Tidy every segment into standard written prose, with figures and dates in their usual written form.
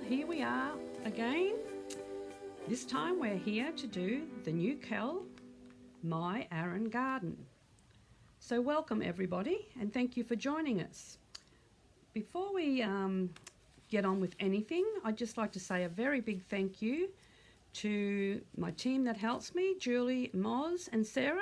here we are again. This time we're here to do the new KEL, My Aran Garden. So welcome everybody and thank you for joining us. Before we get on with anything, I'd just like to say a very big thank you to my team that helps me, Julie, Moz and Sarah.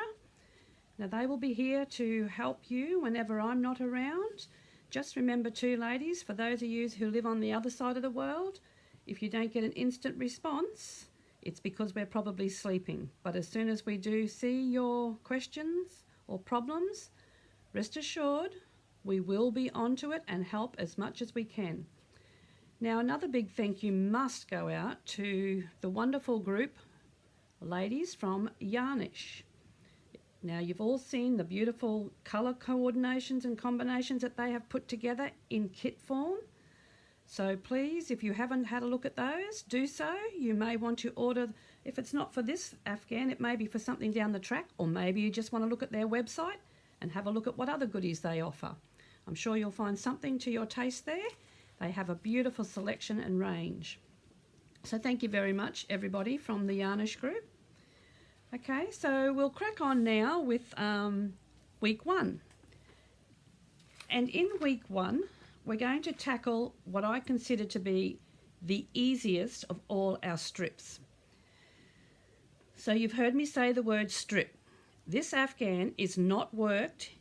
Now they will be here to help you whenever I'm not around. Just remember too, ladies, for those of you who live on the other side of the world, if you don't get an instant response, it's because we're probably sleeping. But as soon as we do see your questions or problems, rest assured we will be onto it and help as much as we can. Now, another big thank you must go out to the wonderful group, ladies from Yarnish. Now, you've all seen the beautiful colour coordinations and combinations that they have put together in kit form. So please, if you haven't had a look at those, do so. You may want to order, if it's not for this Afghan, it may be for something down the track, or maybe you just want to look at their website and have a look at what other goodies they offer. I'm sure you'll find something to your taste there. They have a beautiful selection and range. So thank you very much, everybody from the Yarnish group. Okay, so we'll crack on now with week one. And in week one, we're going to tackle what I consider to be the easiest of all our strips. So you've heard me say the word strip. This Afghan is not worked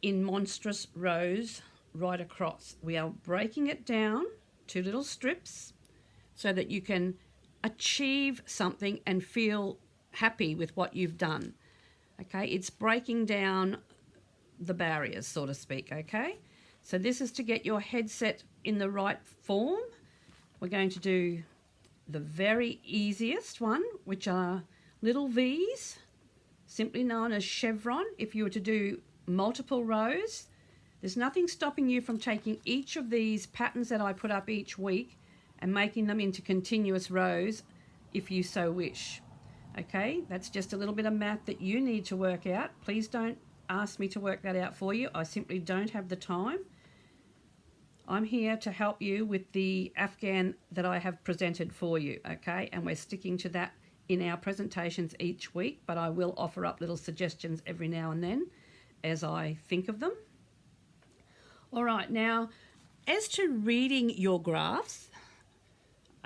in monstrous rows right across. We are breaking it down to little strips so that you can achieve something and feel happy with what you've done. Okay, it's breaking down the barriers, so to speak. Okay, so this is to get your head set in the right form. We're going to do the very easiest one, which are little V's, simply known as chevron. If you were to do multiple rows, there's nothing stopping you from taking each of these patterns that I put up each week and making them into continuous rows if you so wish. Okay, that's just a little bit of math that you need to work out. Please don't ask me to work that out for you. I simply don't have the time. I'm here to help you with the Afghan that I have presented for you, okay? And we're sticking to that in our presentations each week, but I will offer up little suggestions every now and then as I think of them. All right, now, as to reading your graphs,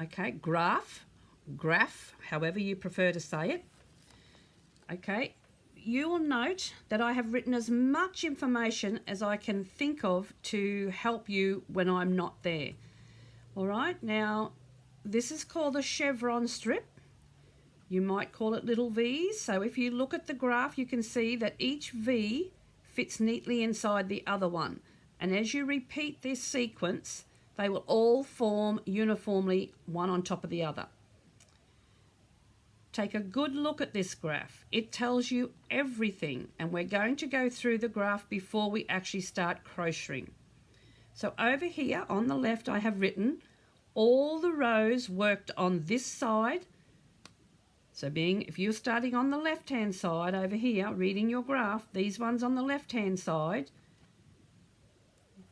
okay, graph, however you prefer to say it, okay, you will note that I have written as much information as I can think of to help you when I'm not there. All right, now, this is called a chevron strip. You might call it little V's. So if you look at the graph, you can see that each V fits neatly inside the other one. And as you repeat this sequence, they will all form uniformly one on top of the other. Take a good look at this graph. It tells you everything, and we're going to go through the graph before we actually start crocheting. So over here on the left, I have written all the rows worked on this side. So if you're starting on the left-hand side over here, reading your graph, these ones on the left-hand side,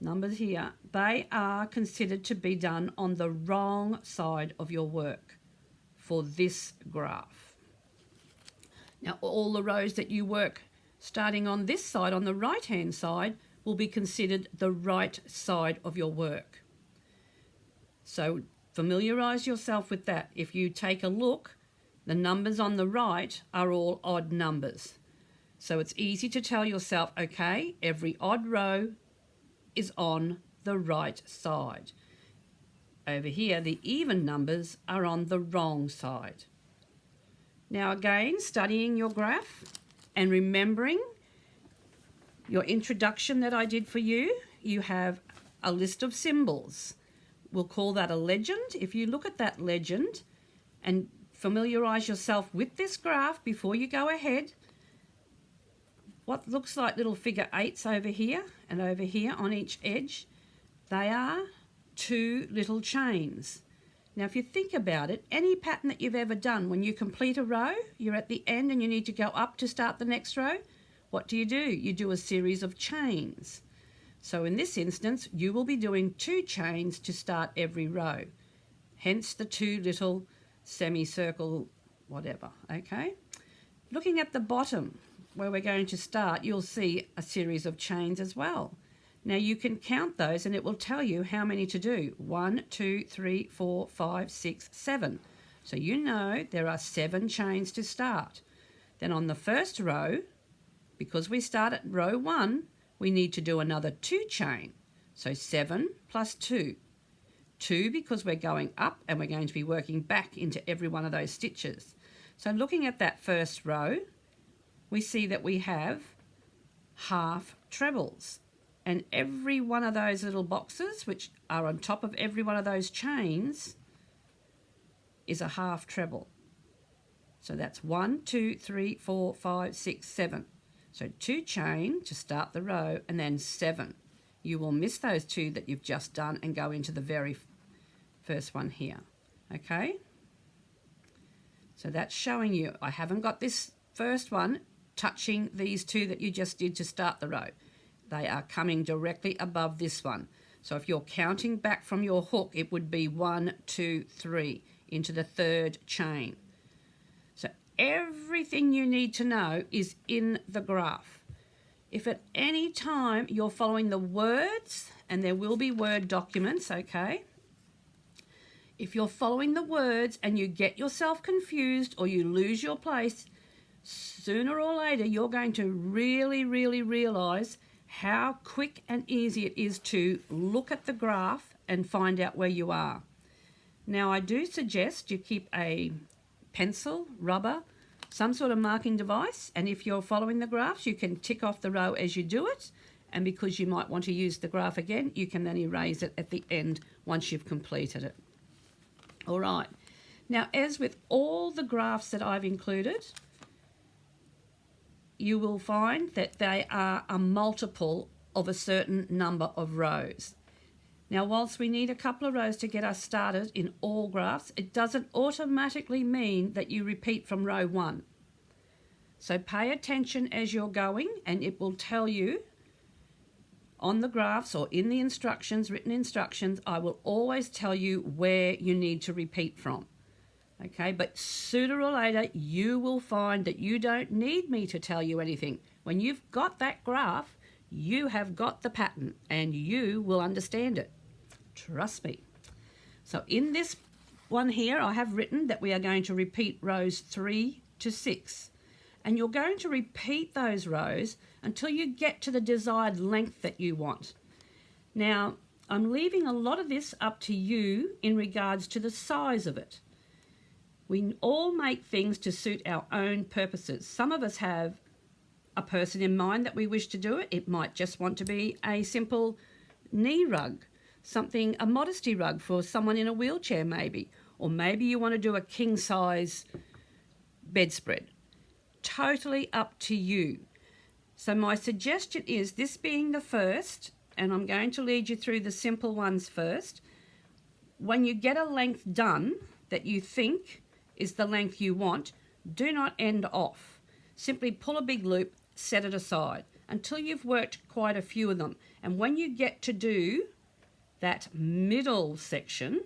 numbers here, they are considered to be done on the wrong side of your work for this graph. Now, all the rows that you work starting on this side, on the right-hand side, will be considered the right side of your work. So familiarise yourself with that. If you take a look, the numbers on the right are all odd numbers. So it's easy to tell yourself, okay, every odd row is on the right side. Over here, the even numbers are on the wrong side. Now again, studying your graph and remembering your introduction that I did for you, you have a list of symbols. We'll call that a legend. If you look at that legend and familiarise yourself with this graph before you go ahead, what looks like little figure 8s over here and over here on each edge, they are two little chains. Now if you think about it, any pattern that you've ever done, when you complete a row, you're at the end and you need to go up to start the next row, what do? You do a series of chains. So in this instance, you will be doing 2 chains to start every row. hence the two little semicircle whatever, okay? Looking at the bottom where we're going to start, you'll see a series of chains as well. Now you can count those and it will tell you how many to do. 1, 2, 3, 4, 5, 6, 7. So you know there are 7 chains to start. Then on the first row, because we start at row 1, we need to do another 2 chain. So 7 plus 2. 2 because we're going up and we're going to be working back into every one of those stitches. So looking at that first row, we see that we have half trebles. And every one of those little boxes, which are on top of every one of those chains, is a half treble. So that's 1, 2, 3, 4, 5, 6, 7. So 2 chain to start the row and then 7. You will miss those 2 that you've just done and go into the very first one here. Okay? So that's showing you I haven't got this first one touching these 2 that you just did to start the row. They are coming directly above this one. So if you're counting back from your hook, it would be 1, 2, 3 into the 3rd chain. So everything you need to know is in the graph. If at any time you're following the words, and there will be Word documents, okay? If you're following the words and you get yourself confused or you lose your place, sooner or later you're going to really realise how quick and easy it is to look at the graph and find out where you are. Now I do suggest you keep a pencil, rubber, some sort of marking device, and if you're following the graphs you can tick off the row as you do it, and because you might want to use the graph again you can then erase it at the end once you've completed it. All right, now as with all the graphs that I've included, you will find that they are a multiple of a certain number of rows. Now, whilst we need a couple of rows to get us started in all graphs, it doesn't automatically mean that you repeat from row 1. So pay attention as you're going and it will tell you on the graphs or in the instructions, written instructions, I will always tell you where you need to repeat from. Okay, but sooner or later you will find that you don't need me to tell you anything. When you've got that graph, you have got the pattern and you will understand it. Trust me. So in this one here, I have written that we are going to repeat rows 3 to 6. And you're going to repeat those rows until you get to the desired length that you want. Now, I'm leaving a lot of this up to you in regards to the size of it. We all make things to suit our own purposes. Some of us have a person in mind that we wish to do it. It might just want to be a simple knee rug, a modesty rug for someone in a wheelchair maybe, or maybe you want to do a king size bedspread. Totally up to you. So my suggestion is, this being the first, and I'm going to lead you through the simple ones first, when you get a length done that you think is the length you want, do not end off. Simply pull a big loop, set it aside until you've worked quite a few of them. And when you get to do that middle section,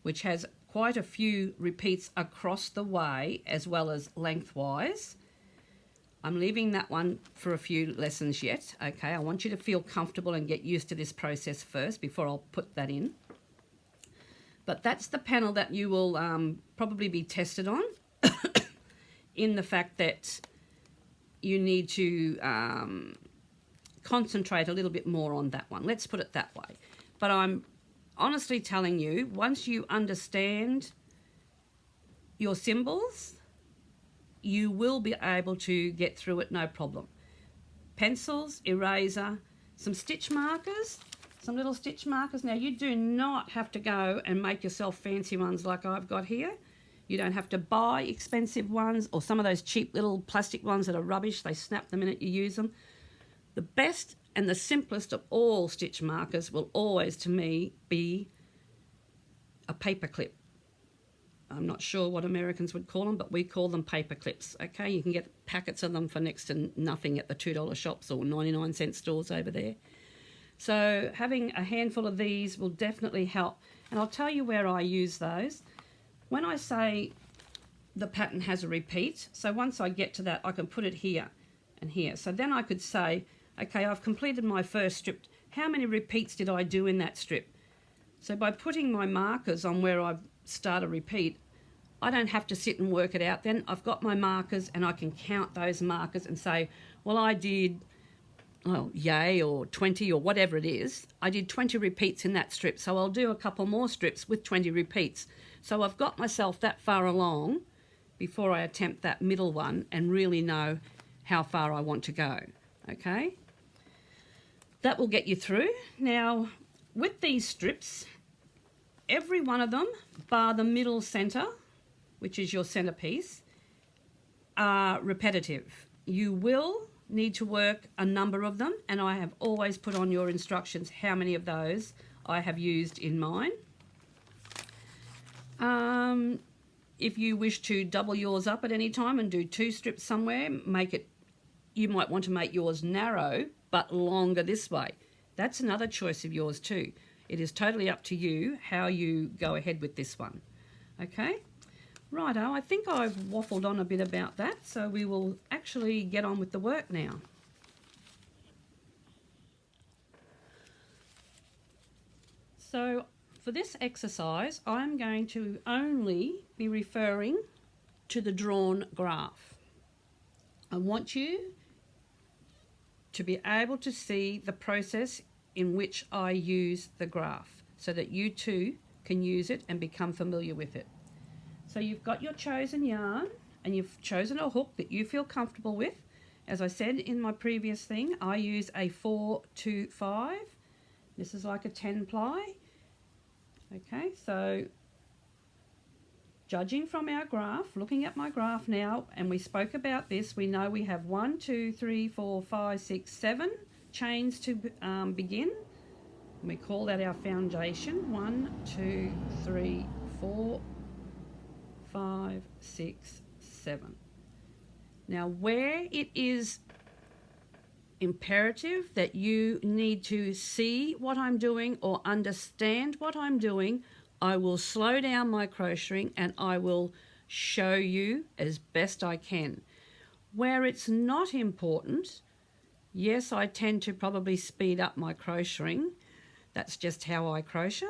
which has quite a few repeats across the way as well as lengthwise, I'm leaving that one for a few lessons yet. Okay, I want you to feel comfortable and get used to this process first before I'll put that in. But that's the panel that you will probably be tested on in the fact that you need to concentrate a little bit more on that one. Let's put it that way. But I'm honestly telling you, once you understand your symbols, you will be able to get through it no problem. Pencils, eraser, some stitch markers, some little stitch markers. Now, you do not have to go and make yourself fancy ones like I've got here. You don't have to buy expensive ones or some of those cheap little plastic ones that are rubbish. They snap the minute you use them. The best and the simplest of all stitch markers will always, to me, be a paper clip. I'm not sure what Americans would call them, but we call them paper clips. Okay, you can get packets of them for next to nothing at the $2 shops or 99-cent stores over there. So having a handful of these will definitely help. And I'll tell you where I use those. When I say the pattern has a repeat, so once I get to that, I can put it here and here. So then I could say, okay, I've completed my first strip. How many repeats did I do in that strip? So by putting my markers on where I start a repeat, I don't have to sit and work it out. Then I've got my markers and I can count those markers and say, well, I did, well, yay, or 20 or whatever it is. I did 20 repeats in that strip, so I'll do a couple more strips with 20 repeats. So I've got myself that far along before I attempt that middle one and really know how far I want to go, okay? That will get you through. Now, with these strips, every one of them, bar the middle centre, which is your centrepiece, are repetitive. You will need to work a number of them, and I have always put on your instructions how many of those I have used in mine. If you wish to double yours up at any time and do 2 strips somewhere, you might want to make yours narrow but longer this way. That's another choice of yours too. It is totally up to you how you go ahead with this one. Okay? Righto, I think I've waffled on a bit about that, so we will actually get on with the work now. So for this exercise, I'm going to only be referring to the drawn graph. I want you to be able to see the process in which I use the graph so that you too can use it and become familiar with it. So you've got your chosen yarn and you've chosen a hook that you feel comfortable with. As I said in my previous thing, I use a 4-2-5. This is like a 10 ply. Okay, so judging from our graph, looking at my graph now, and we spoke about this, we know we have 1, 2, 3, 4, 5, 6, 7 chains to begin. And we call that our foundation. 1, 2, 3, 4, 5, 6, 7. Now where it is imperative that you need to see what I'm doing or understand what I'm doing, I will slow down my crocheting and I will show you as best I can. Where it's not important, yes, I tend to probably speed up my crocheting. That's just how I crochet,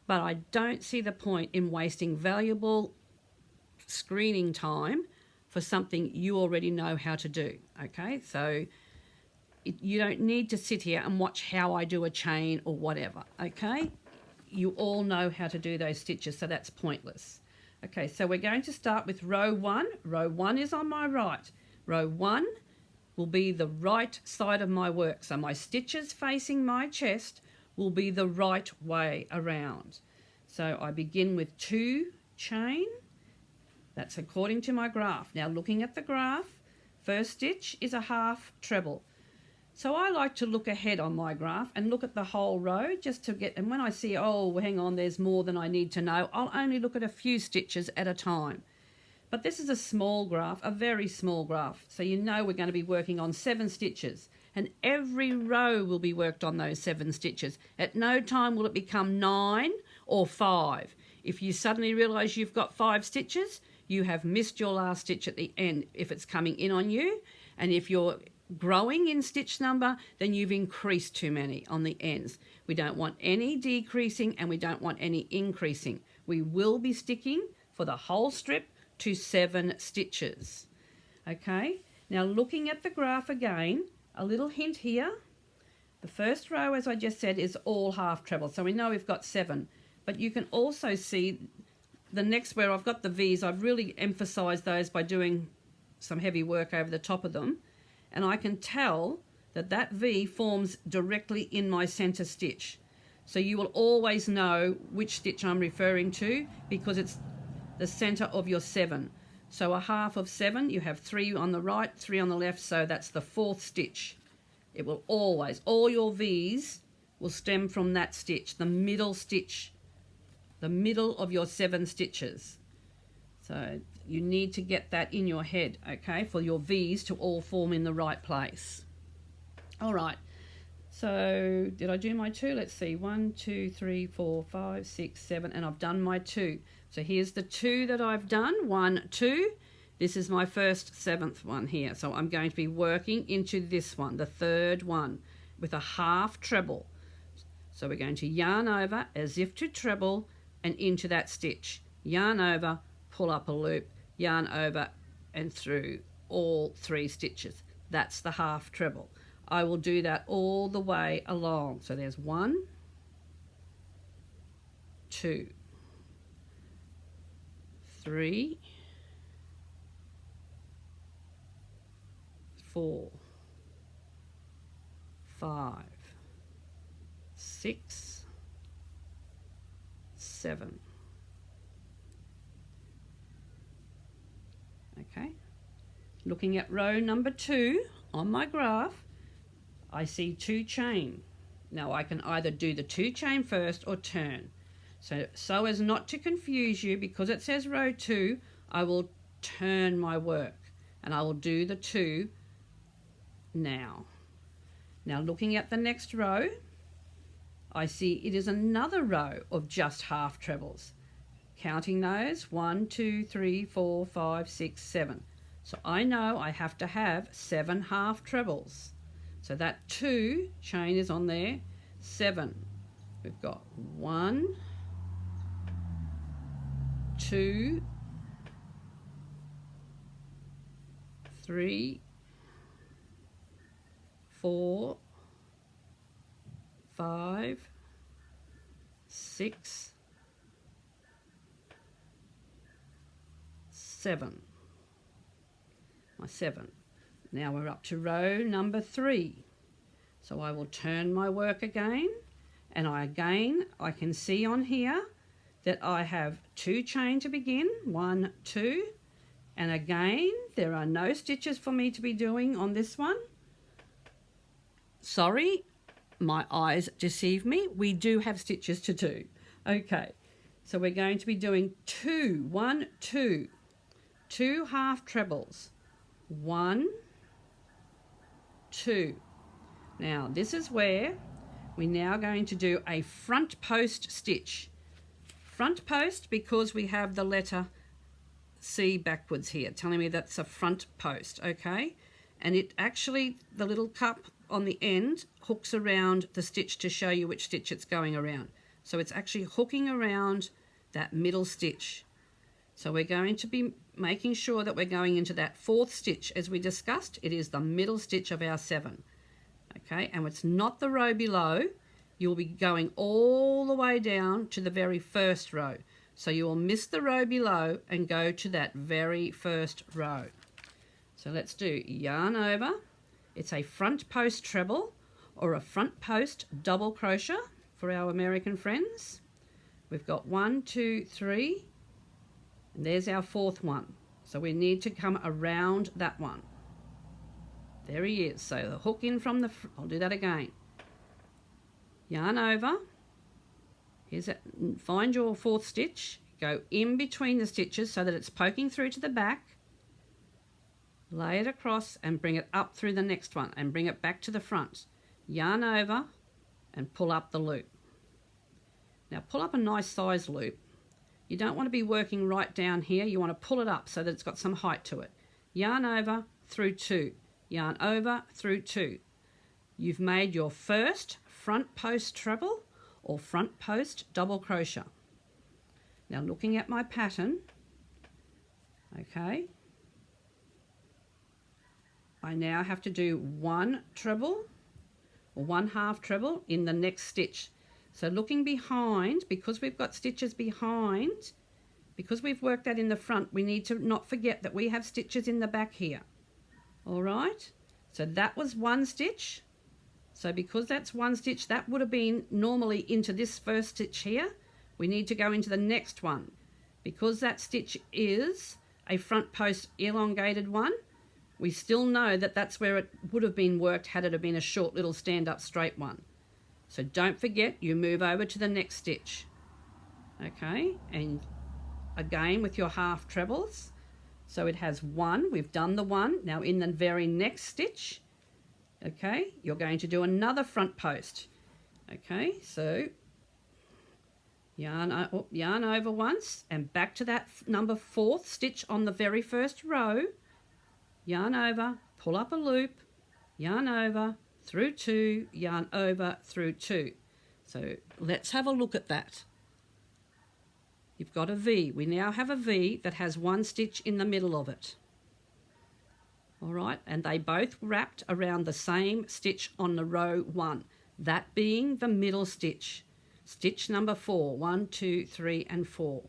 but I don't see the point in wasting valuable screening time for something you already know how to do, okay? So you don't need to sit here and watch how I do a chain or whatever, okay? You all know how to do those stitches, so that's pointless. Okay, so we're going to start with row 1. Row 1 is on my right. Row 1 will be the right side of my work, so my stitches facing my chest will be the right way around. So I begin with 2 chain. That's according to my graph. Now looking at the graph, first stitch is a half treble. So I like to look ahead on my graph and look at the whole row just to get, and when I see, oh, hang on, there's more than I need to know, I'll only look at a few stitches at a time. But this is a small graph, a very small graph. So you know we're going to be working on 7 stitches, and every row will be worked on those 7 stitches. At no time will it become 9 or 5. If you suddenly realise you've got 5 stitches, you have missed your last stitch at the end if it's coming in on you, and if you're growing in stitch number, then you've increased too many on the ends. We don't want any decreasing and we don't want any increasing. We will be sticking for the whole strip to 7 stitches. Okay, now looking at the graph again, a little hint here. The first row, as I just said, is all half treble, so we know we've got 7. But you can also see the next where I've got the V's, I've really emphasised those by doing some heavy work over the top of them. And I can tell that that V forms directly in my centre stitch. So you will always know which stitch I'm referring to because it's the centre of your 7. So a half of 7, you have 3 on the right, 3 on the left, so that's the 4th stitch. It will always, all your V's will stem from that stitch, the middle stitch, the middle of your 7 stitches. So you need to get that in your head, okay, for your V's to all form in the right place. All right, So did I do my 2? Let's see, 1, 2, 3, 4, 5, 6, 7, and I've done my 2. So here's the 2 that I've done, 1, 2. This is my first 7th one here. So I'm going to be working into this one, the 3rd one, with a half treble. So we're going to yarn over as if to treble and into that stitch. Yarn over, pull up a loop, yarn over and through all 3 stitches. That's the half treble. I will do that all the way along. So there's 1, 2, 3, 4, 5, 6, 7. Okay. Looking at row number 2 on my graph, I see 2 chain. Now I can either do the 2 chain first or turn. So as not to confuse you, because it says row 2, I will turn my work and I will do the 2 now. Now looking at the next row, I see it is another row of just half trebles. Counting those, 1, 2, 3, 4, 5, 6, 7. So I know I have to have 7 half trebles. So that 2 chain is on there, 7. We've got 1, 2, 3, 4, 5, 6, 7. My 7. Now we're up to row number 3. So I will turn my work again, and I can see on here that I have 2 chain to begin, 1, 2, and again there are no stitches for me to be doing on this one. Sorry, my eyes deceive me. We do have stitches to do. Okay, so we're going to be doing 2, 1, 2, 2 half trebles, 1, 2. Now this is where we're now going to do a front post stitch. Front post because we have the letter C backwards here, telling me that's a front post, okay? And it actually, the little cup on the end hooks around the stitch to show you which stitch it's going around. So it's actually hooking around that middle stitch. So we're going to be making sure that we're going into that 4th stitch. As we discussed, it is the middle stitch of our 7. Okay, and it's not the row below. You'll be going all the way down to the very first row. So you will miss the row below and go to that very first row. So let's do yarn over. It's a front post treble or a front post double crochet for our American friends. We've got 1, 2, 3, and there's our 4th one. So we need to come around that one. There he is. So the hook in from the, I'll do that again. Yarn over. Here's it. Find your 4th stitch. Go in between the stitches so that it's poking through to the back. Lay it across and bring it up through the next one and bring it back to the front. Yarn over and pull up the loop. Now pull up a nice size loop. You don't want to be working right down here. You want to pull it up so that it's got some height to it. Yarn over through 2. Yarn over through 2. You've made your first front post treble or front post double crochet. Now looking at my pattern, okay, I now have to do 1 treble or 1 half treble in the next stitch. So looking behind, because we've got stitches behind, because we've worked that in the front, we need to not forget that we have stitches in the back here. All right, so that was 1 stitch. So because that's 1 stitch, that would have been normally into this first stitch here. We need to go into the next one. Because that stitch is a front post elongated one, we still know that that's where it would have been worked had it have been a short little stand-up straight one. So don't forget, you move over to the next stitch. Okay, and again with your half trebles. So it has 1, we've done the 1. Now in the very next stitch, Okay, you're going to do another front post. Okay, so yarn over once and back to that number 4th stitch on the very first row, yarn over, pull up a loop, yarn over, through 2, yarn over, through 2. So let's have a look at that. You've got a V. We now have a V that has 1 stitch in the middle of it. All right, and they both wrapped around the same stitch on the row 1, that being the middle stitch. Stitch number 4, 1, 2, 3 and 4.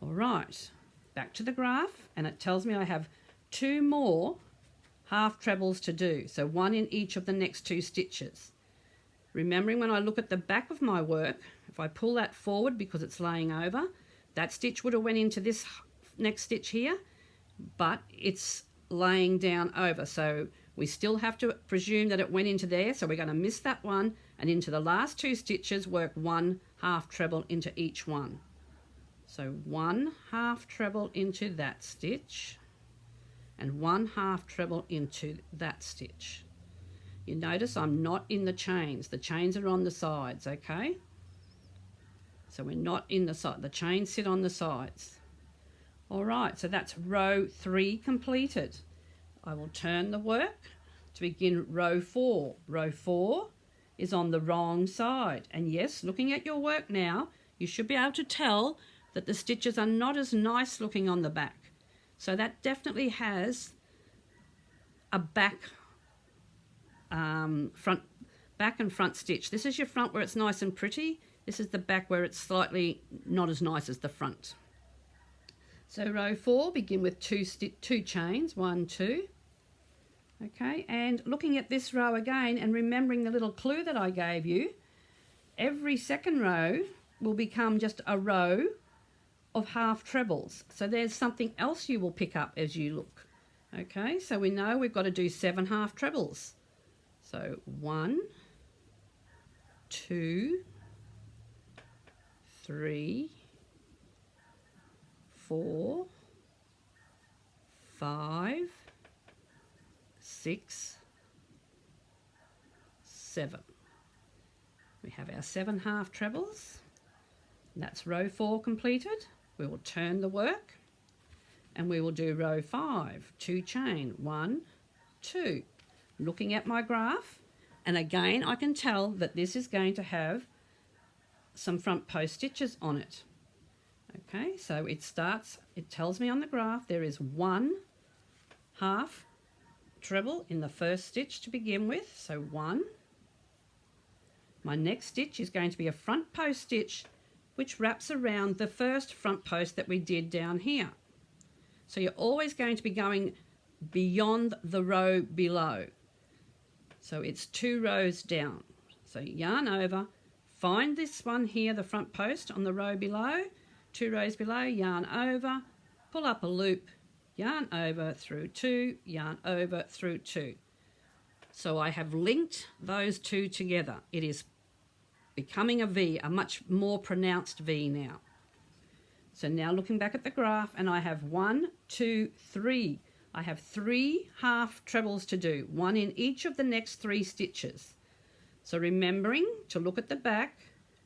All right, back to the graph, and it tells me I have 2 more half trebles to do, so 1 in each of the next 2 stitches. Remembering when I look at the back of my work, if I pull that forward because it's laying over, that stitch would have went into this next stitch here, but it's laying down over, so we still have to presume that it went into there, so we're going to miss that one, and into the last 2 stitches work 1 half treble into each one. So 1 half treble into that stitch and 1 half treble into that stitch. You notice I'm not in the chains. The chains are on the sides, okay? So we're not in the side. The chains sit on the sides. All right, so that's row 3 completed. I will turn the work to begin row 4. Row 4 is on the wrong side. And yes, looking at your work now, you should be able to tell that the stitches are not as nice looking on the back. So that definitely has a back and front stitch. This is your front where it's nice and pretty. This is the back where it's slightly not as nice as the front. So row 4, begin with 2 chains, 1, 2. Okay, and looking at this row again and remembering the little clue that I gave you, every second row will become just a row of half trebles. So there's something else you will pick up as you look. Okay, so we know we've got to do 7 half trebles. So 1, 2, 3, 4, 5, 6, 7. We have our 7 half trebles. That's row 4 completed. We will turn the work and we will do row 5, 2 chain, 1, 2. Looking at my graph, and again I can tell that this is going to have some front post stitches on it. Okay, so it tells me on the graph there is 1 half treble in the first stitch to begin with, so 1. My next stitch is going to be a front post stitch which wraps around the first front post that we did down here. So you're always going to be going beyond the row below. So it's 2 rows down. So yarn over, find this one here, the front post on the row below, 2 rows below, yarn over, pull up a loop, yarn over through 2, yarn over through 2. So I have linked those 2 together. It is becoming a V, a much more pronounced V now. So now looking back at the graph, and I have 1, 2, 3. I have 3 half trebles to do, 1 in each of the next 3 stitches. So remembering to look at the back,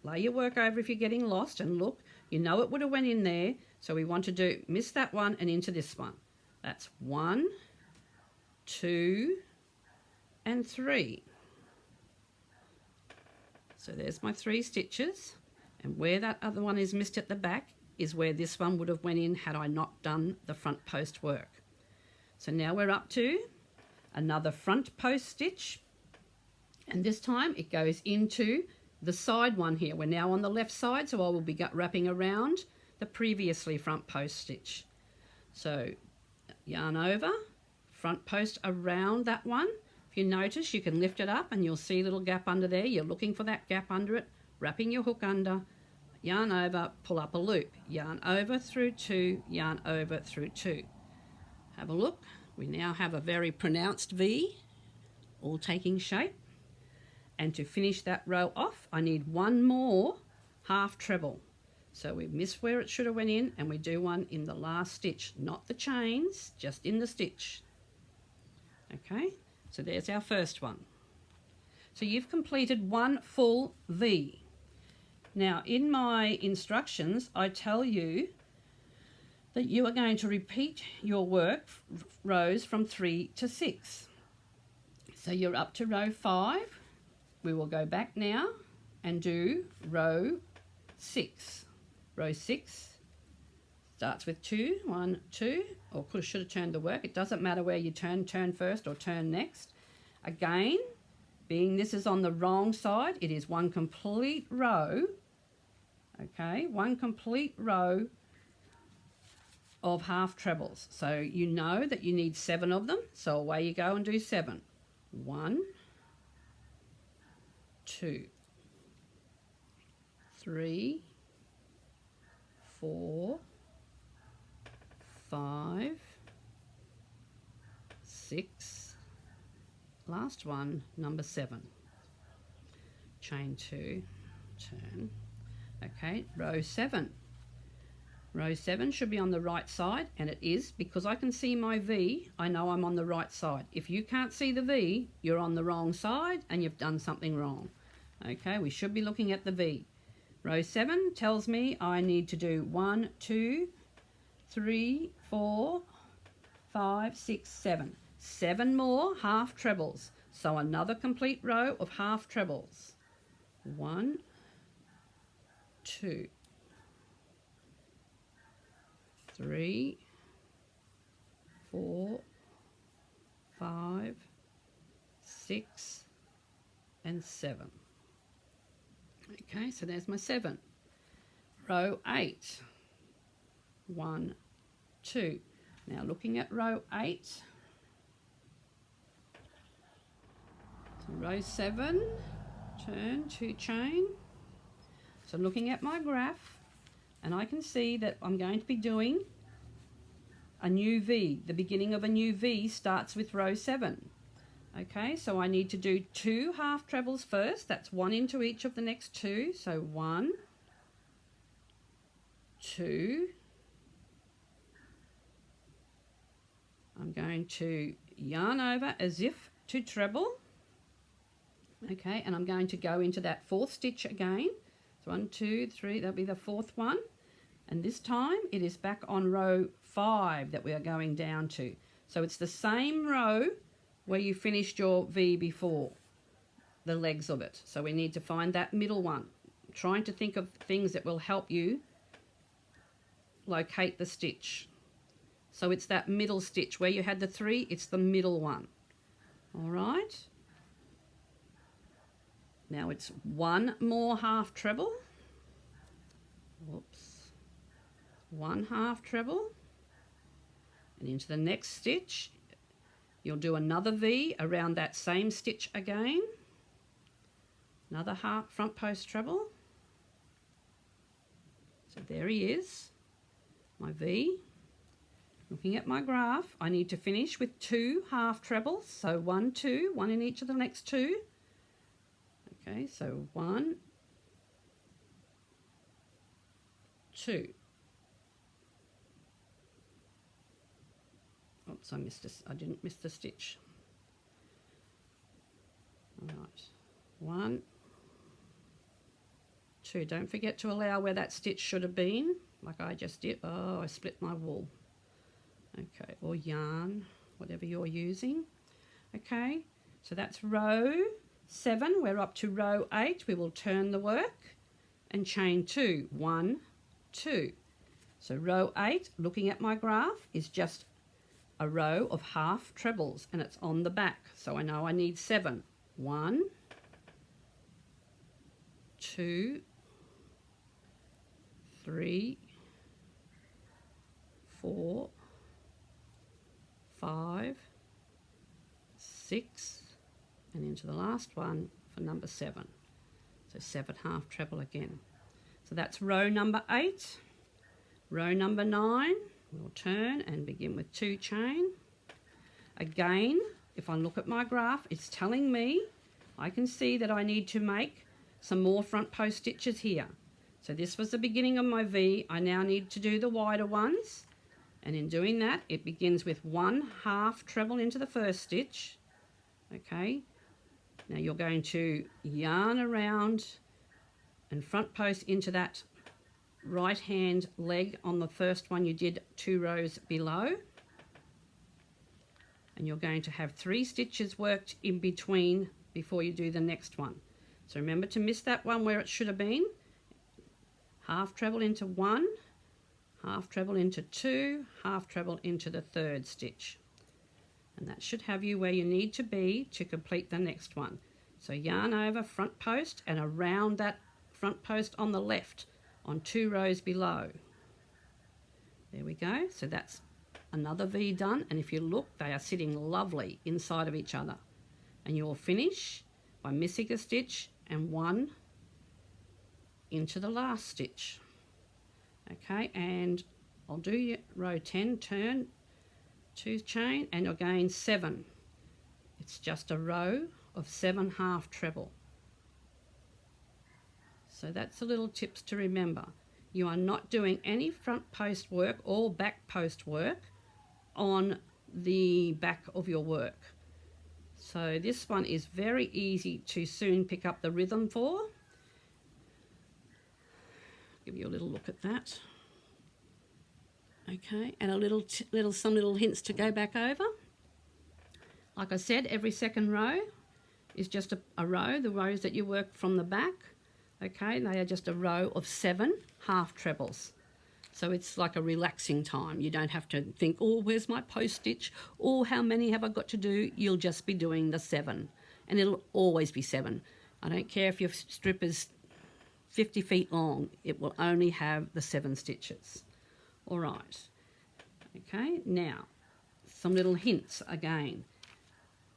lay your work over if you're getting lost and look, you know it would have went in there, so we want to miss that one and into this one. That's 1, 2 and 3. So there's my 3 stitches, and where that other one is missed at the back is where this one would have went in had I not done the front post work. So now we're up to another front post stitch, and this time it goes into the side one here. We're now on the left side, so I will be wrapping around the previously front post stitch. So yarn over, front post around that one. If you notice, you can lift it up and you'll see a little gap under there. You're looking for that gap under it, wrapping your hook under, yarn over, pull up a loop, yarn over through 2, yarn over through 2. Have a look. We now have a very pronounced V, all taking shape. And to finish that row off, I need 1 more half treble. So we miss where it should have went in, and we do one in the last stitch, not the chains, just in the stitch. Okay, So there's our first one. So you've completed one full V. Now in my instructions I tell you that you are going to repeat your work rows from 3 to 6. So you're up to row 5. We will go back now and do row 6. Row 6 starts with 2, 1, 2, or should have turned the work. It doesn't matter where you turn first or turn next. Again, being this is on the wrong side, it is one complete row, okay, one complete row of half trebles. So you know that you need 7 of them, so away you go and do 7. 1, 2, 3, 4, 5, 6, last one, number 7. Chain 2, turn. Okay, row 7. Row 7 should be on the right side, and it is. Because I can see my V, I know I'm on the right side. If you can't see the V, you're on the wrong side and you've done something wrong. Okay, we should be looking at the V. Row 7 tells me I need to do 1, 2, 3, 4, 5, 6, 7. 7 more half trebles. So another complete row of half trebles. 1, 2, 3, 4, 5, 6, and 7. Okay, so there's my 7. Row 8. 1, 2. Now looking at row 8. So row 7, turn, 2 chain. So looking at my graph, and I can see that I'm going to be doing a new V. The beginning of a new V starts with row 7. Okay, so I need to do 2 half trebles first. That's 1 into each of the next 2. So 1, 2. I'm going to yarn over as if to treble. Okay, and I'm going to go into that 4th stitch again. So 1, 2, 3, that'll be the 4th one. And this time it is back on row 5 that we are going down to. So it's the same row where you finished your V before, the legs of it. So we need to find that middle one. I'm trying to think of things that will help you locate the stitch. So it's that middle stitch where you had the 3, it's the middle one. All right. Now it's 1 more half treble. Whoops. 1 half treble. And into the next stitch, you'll do another V around that same stitch again. Another half front post treble. So there he is, my V. Looking at my graph, I need to finish with 2 half trebles. So 1, 2, 1 in each of the next 2. Okay, so 1, 2. Oops, I didn't miss the stitch. All right, 1, 2. Don't forget to allow where that stitch should have been, like I just did. Oh, I split my wool. Okay, or yarn, whatever you're using. Okay, so that's row 7. We're up to row 8. We will turn the work and chain 2. 1, 2. So row 8, looking at my graph, is just a row of half trebles, and it's on the back. So I know I need 7. 1, 2, 3, 4, 5, 6, and into the last one for number 7. So 7 half treble again. So that's row number 8. Row number 9, we'll turn and begin with 2 chain. Again, if I look at my graph, it's telling me I can see that I need to make some more front post stitches here. So this was the beginning of my V. I now need to do the wider ones. And in doing that, it begins with 1 half treble into the first stitch. Okay, now you're going to yarn around and front post into that right hand leg on the first one you did 2 rows below, and you're going to have 3 stitches worked in between before you do the next one. So remember to miss that one where it should have been. Half treble into 1, half treble into 2, half treble into the 3rd stitch, and that should have you where you need to be to complete the next one. So yarn over, front post, and around that front post on the left on 2 rows below. There we go. So that's another V done, and if you look, they are sitting lovely inside of each other. And you'll finish by missing a stitch and 1 into the last stitch. Okay, and I'll do row 10, turn 2 chain, and again 7. It's just a row of 7 half treble. So that's a little tips to remember. You are not doing any front post work or back post work on the back of your work. So this one is very easy to soon pick up the rhythm for. Give you a little look at that. Okay, and some little hints to go back over. Like I said, every second row is just a row, the rows that you work from the back. Okay, they are just a row of 7 half trebles. So it's like a relaxing time. You don't have to think, oh, where's my post stitch? Or how many have I got to do? You'll just be doing the 7. And it'll always be 7. I don't care if your strip is 50 feet long. It will only have the 7 stitches. All right. Okay, now, some little hints again.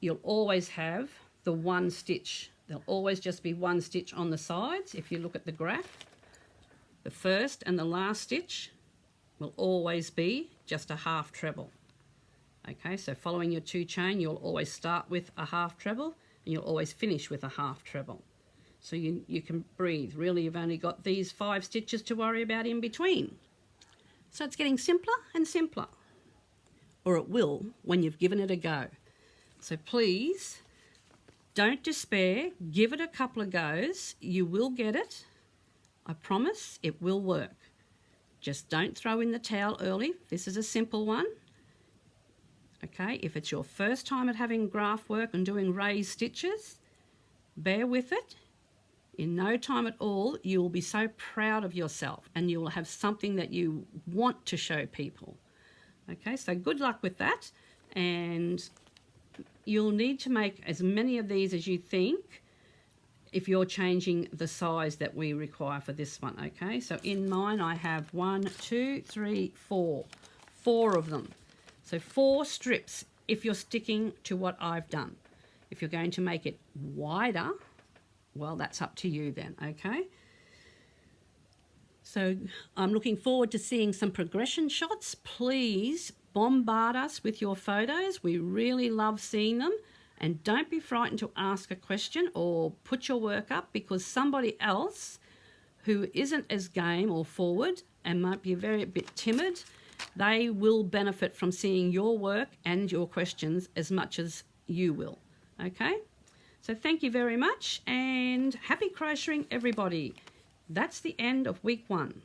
You'll always have the 1 stitch. There'll always just be 1 stitch on the sides. If you look at the graph, the first and the last stitch will always be just a half treble. Okay, so following your 2 chain, you'll always start with a half treble and you'll always finish with a half treble. So you can breathe. Really, you've only got these 5 stitches to worry about in between. So it's getting simpler and simpler, or it will when you've given it a go. So please don't despair. Give it a couple of goes. You will get it. I promise it will work. Just don't throw in the towel early. This is a simple one. Okay, if it's your first time at having graph work and doing raised stitches, bear with it. In no time at all, you will be so proud of yourself and you will have something that you want to show people. Okay, so good luck with that. And you'll need to make as many of these as you think if you're changing the size that we require for this one. Okay, so in mine I have 1, 2, 3, 4. 4 of them. So 4 strips if you're sticking to what I've done. If you're going to make it wider, well, that's up to you then, okay? So I'm looking forward to seeing some progression shots. Please bombard us with your photos. We really love seeing them. And don't be frightened to ask a question or put your work up, because somebody else who isn't as game or forward and might be a bit timid, they will benefit from seeing your work and your questions as much as you will, okay? So thank you very much and happy crocheting, everybody. That's the end of week 1.